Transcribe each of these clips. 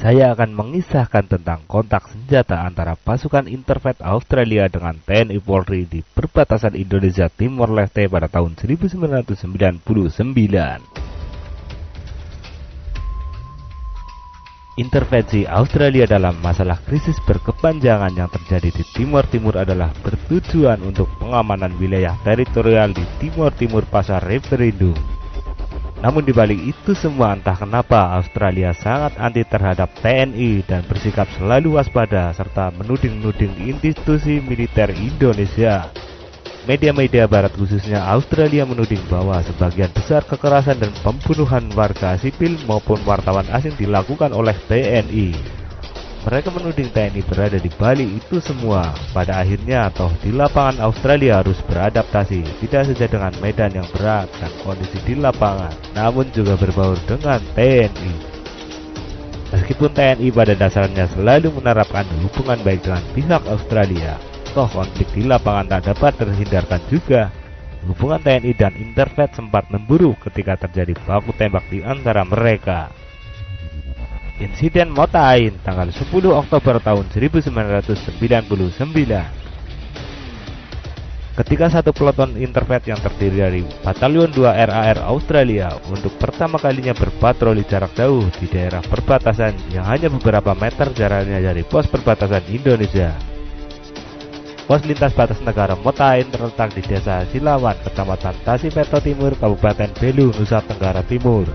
Saya akan mengisahkan tentang kontak senjata antara pasukan Interfet Australia dengan TNI Polri di perbatasan Indonesia Timor Leste pada tahun 1999. Intervensi Australia dalam masalah krisis berkepanjangan yang terjadi di Timor Timur adalah bertujuan untuk pengamanan wilayah teritorial di Timor Timur pasca referendum. Namun dibalik itu semua, entah kenapa Australia sangat anti terhadap TNI dan bersikap selalu waspada serta menuding-nuding institusi militer Indonesia. Media-media barat khususnya Australia menuding bahwa sebagian besar kekerasan dan pembunuhan warga sipil maupun wartawan asing dilakukan oleh TNI. Mereka menuding TNI berada di balik itu semua. Pada akhirnya di lapangan Australia harus beradaptasi, tidak saja dengan medan yang berat dan kondisi di lapangan, namun juga berbaur dengan TNI. Meskipun TNI pada dasarnya selalu menerapkan hubungan baik dengan pihak Australia, konflik di lapangan tak dapat terhindarkan juga. Hubungan TNI dan Interfet sempat memburuk ketika terjadi baku tembak di antara mereka. Insiden Mota Ain tanggal 10 Oktober tahun 1999. Ketika satu peloton Interfet yang terdiri dari Batalion 2 RAR Australia untuk pertama kalinya berpatroli jarak jauh di daerah perbatasan yang hanya beberapa meter jaraknya dari pos perbatasan Indonesia. Pos lintas batas negara Mota Ain terletak di Desa Silawan, Kecamatan Tasipeto Timur, Kabupaten Belu, Nusa Tenggara Timur.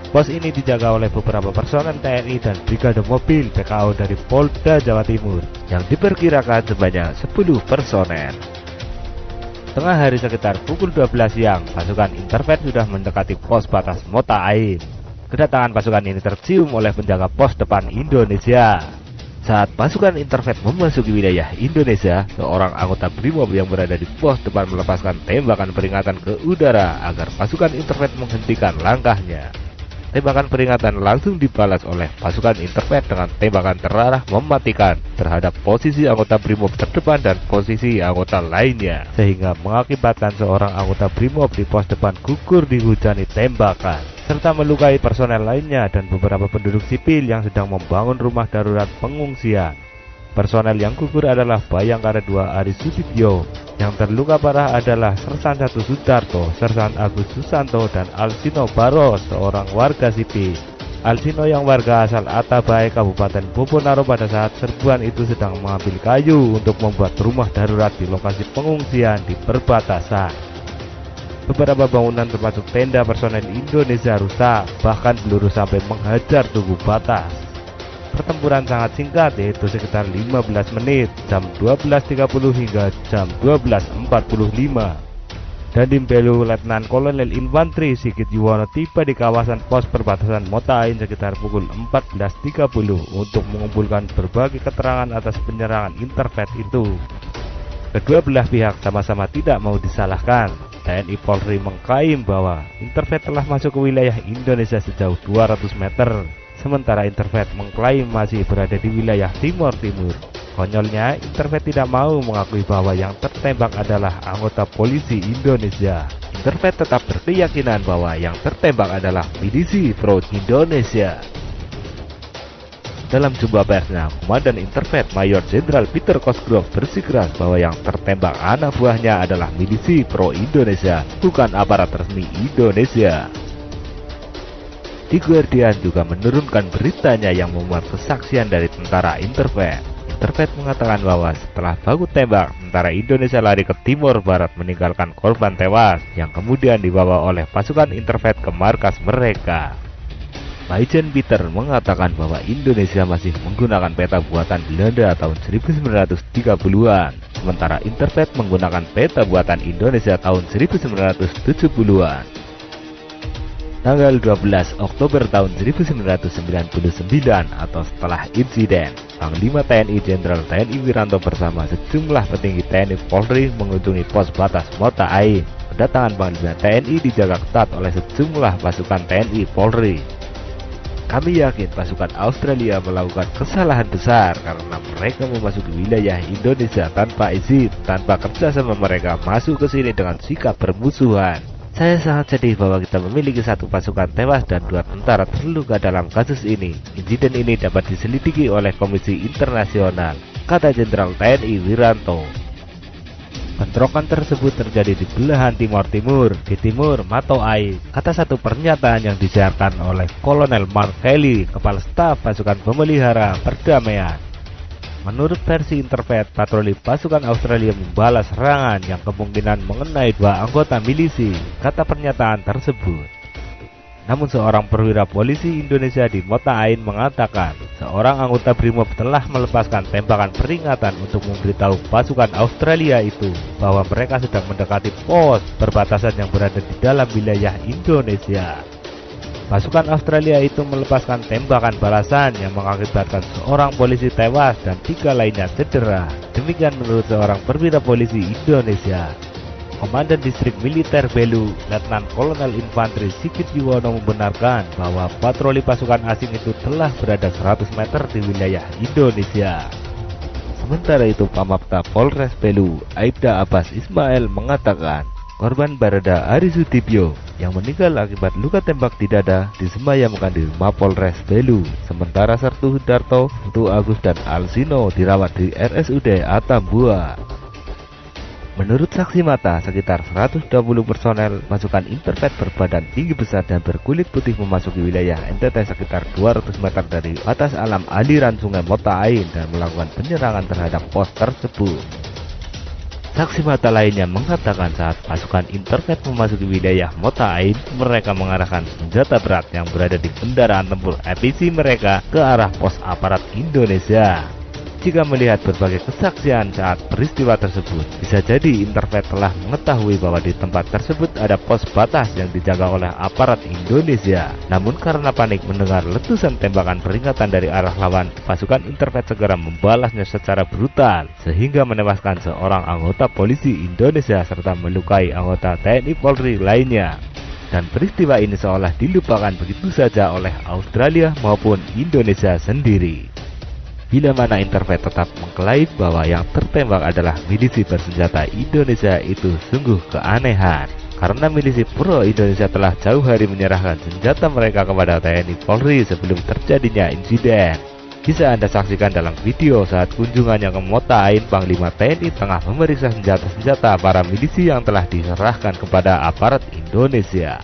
Pos ini dijaga oleh beberapa personel TNI dan brigade mobil PKO dari Polda Jawa Timur yang diperkirakan sebanyak 10 personel. Tengah hari sekitar pukul 12 siang, pasukan Interfet sudah mendekati pos batas Mota Ain. Kedatangan pasukan ini tercium oleh penjaga pos depan Indonesia. Saat pasukan Interfet memasuki wilayah Indonesia, seorang anggota BRIMOB yang berada di pos depan melepaskan tembakan peringatan ke udara agar pasukan Interfet menghentikan langkahnya. Tembakan peringatan langsung dibalas oleh pasukan Interfet dengan tembakan terarah mematikan terhadap posisi anggota BRIMOB terdepan dan posisi anggota lainnya, sehingga mengakibatkan seorang anggota BRIMOB di pos depan gugur dihujani tembakan, serta melukai personel lainnya dan beberapa penduduk sipil yang sedang membangun rumah darurat pengungsian. Personel yang gugur adalah Bayangkara 2 Ari Sudibyo, yang terluka parah adalah Sersan 1 Sudarto, Sersan Agus Susanto, dan Alsino Baros, seorang warga sipil. Alsino yang warga asal Atabae, Kabupaten Boponaro pada saat serbuan itu sedang mengambil kayu untuk membuat rumah darurat di lokasi pengungsian di perbatasan. Beberapa bangunan termasuk tenda personel Indonesia rusak, bahkan peluru sampai menghajar tubuh batas. Pertempuran sangat singkat, yaitu sekitar 15 menit, jam 12.30 hingga jam 12.45. Dandim Belu Letnan Kolonel Infantri Sigit Yuwono tiba di kawasan pos perbatasan Mota Ain sekitar pukul 14.30 untuk mengumpulkan berbagai keterangan atas penyerangan Interfet itu. Kedua belah pihak sama-sama tidak mau disalahkan. TNI Polri mengklaim bahwa Interfet telah masuk ke wilayah Indonesia sejauh 200 meter. Sementara Interfet mengklaim masih berada di wilayah Timor Timur. Konyolnya, Interfet tidak mau mengakui bahwa yang tertembak adalah anggota polisi Indonesia. Interfet tetap berkeyakinan bahwa yang tertembak adalah milisi pro Indonesia. Dalam jumpa persnya, Komandan Interfet Mayor Jenderal Peter Cosgrove bersikeras bahwa yang tertembak anak buahnya adalah milisi pro Indonesia, bukan aparat resmi Indonesia. The Guardian juga menurunkan beritanya yang memuat kesaksian dari tentara Interfet. Interfet mengatakan bahwa setelah baku tembak, tentara Indonesia lari ke timur barat meninggalkan korban tewas yang kemudian dibawa oleh pasukan Interfet ke markas mereka. Majen Peter mengatakan bahwa Indonesia masih menggunakan peta buatan Belanda tahun 1930-an, sementara Interfet menggunakan peta buatan Indonesia tahun 1970-an. Tanggal 12 Oktober tahun 1999 atau setelah insiden, Panglima TNI Jenderal TNI Wiranto bersama sejumlah petinggi TNI Polri mengunjungi pos batas Mota Ain. Kedatangan Panglima TNI dijaga ketat oleh sejumlah pasukan TNI Polri. Kami yakin pasukan Australia melakukan kesalahan besar karena mereka memasuki wilayah Indonesia tanpa izin, tanpa kerjasama mereka masuk ke sini dengan sikap bermusuhan. Saya sangat sedih bahwa kita memiliki satu pasukan tewas dan 2 tentara terluka dalam kasus ini. Insiden ini dapat diselidiki oleh Komisi Internasional, kata Jenderal TNI Wiranto. Bentrokan tersebut terjadi di belahan Timor Timur, di timur Matoai, kata satu pernyataan yang disiarkan oleh Kolonel Mark Kelly, Kepala Staf Pasukan Pemelihara Perdamaian. Menurut versi Interfax, patroli pasukan Australia membalas serangan yang kemungkinan mengenai 2 anggota milisi, kata pernyataan tersebut. Namun seorang perwira polisi Indonesia di Mota Ain mengatakan, seorang anggota BRIMOB telah melepaskan tembakan peringatan untuk memberitahu pasukan Australia itu bahwa mereka sedang mendekati pos perbatasan yang berada di dalam wilayah Indonesia. Pasukan Australia itu melepaskan tembakan balasan yang mengakibatkan seorang polisi tewas dan 3 lainnya cedera. Demikian menurut seorang perwira polisi Indonesia. Komandan Distrik Militer Belu, Letnan Kolonel Infanteri Sigit Yuwono membenarkan bahwa patroli pasukan asing itu telah berada 100 meter di wilayah Indonesia. Sementara itu, Pamapta Polres Belu, Aibda Abbas Ismail mengatakan, korban Barada Ari Sudibyo yang meninggal akibat luka tembak di dada disemayamkan di Mapolres Belu, sementara Sertu Hudarto, Putu Agus dan Alsino dirawat di RSUD Atambua. Menurut saksi mata, sekitar 120 personel pasukan Interfax berbadan tinggi besar dan berkulit putih memasuki wilayah NTT sekitar 200 meter dari batas alam aliran sungai Mota Ain dan melakukan penyerangan terhadap pos tersebut. Saksi mata lainnya mengatakan saat pasukan Interfax memasuki wilayah Mota Ain, mereka mengarahkan senjata berat yang berada di kendaraan tempur EPC mereka ke arah pos aparat Indonesia. Jika melihat berbagai kesaksian saat peristiwa tersebut, bisa jadi Interfax telah mengetahui bahwa di tempat tersebut ada pos batas yang dijaga oleh aparat Indonesia. Namun karena panik mendengar letusan tembakan peringatan dari arah lawan, pasukan Interfax segera membalasnya secara brutal, sehingga menewaskan seorang anggota polisi Indonesia serta melukai anggota TNI Polri lainnya. Dan peristiwa ini seolah dilupakan begitu saja oleh Australia maupun Indonesia sendiri. Bila mana Interfax tetap mengklaim bahwa yang tertembak adalah milisi bersenjata Indonesia, itu sungguh keanehan. Karena milisi pro Indonesia telah jauh hari menyerahkan senjata mereka kepada TNI Polri sebelum terjadinya insiden. Bisa Anda saksikan dalam video saat kunjungannya ke Mota Ain, Panglima TNI tengah memeriksa senjata-senjata para milisi yang telah diserahkan kepada aparat Indonesia.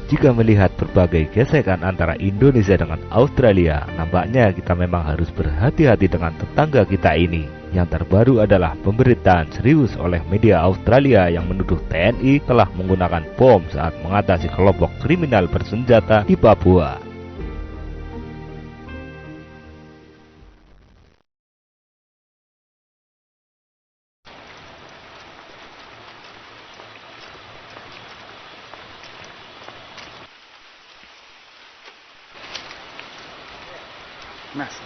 Jika melihat berbagai gesekan antara Indonesia dengan Australia, nampaknya kita memang harus berhati-hati dengan tetangga kita ini. Yang terbaru adalah pemberitaan serius oleh media Australia yang menuduh TNI telah menggunakan bom saat mengatasi kelompok kriminal bersenjata di Papua. Massive.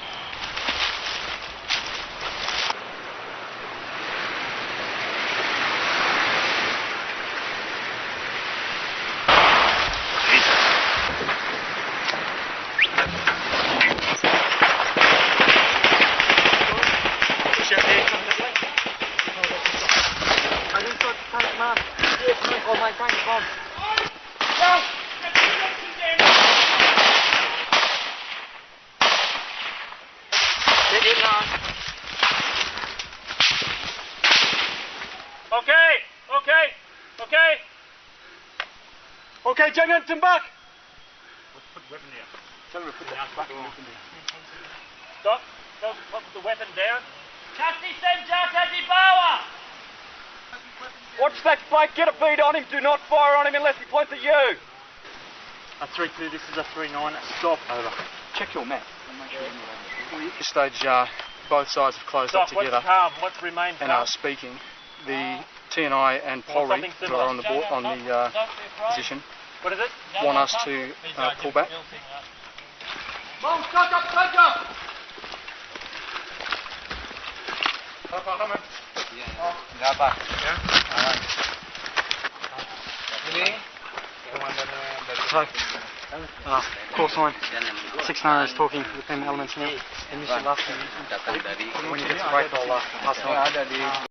Push your head on the way. I just got to take my on my tank bomb. Okay, jangan tembak. Put the weapon down. Tell him to put the weapon down. Stop. Stop. Put the weapon down. Kasih senjata di bawah. Watch that spike, get a bead on him, do not fire on him unless he points at you. A 3-2, this is a 3-9. Stop. Over. Check your map. At this stage, both sides have closed Stop. up together What's calm? What's remained and calm? are speaking. The TNI and Polri, who are on the board, on the position, What is it? want us to pull back. Mom, stop up, stop up! Berapa? Ya? Ini komandannya dari Course line. 6 is talking with them elements now. datang dari When you get to break, I'll pass it on. ada di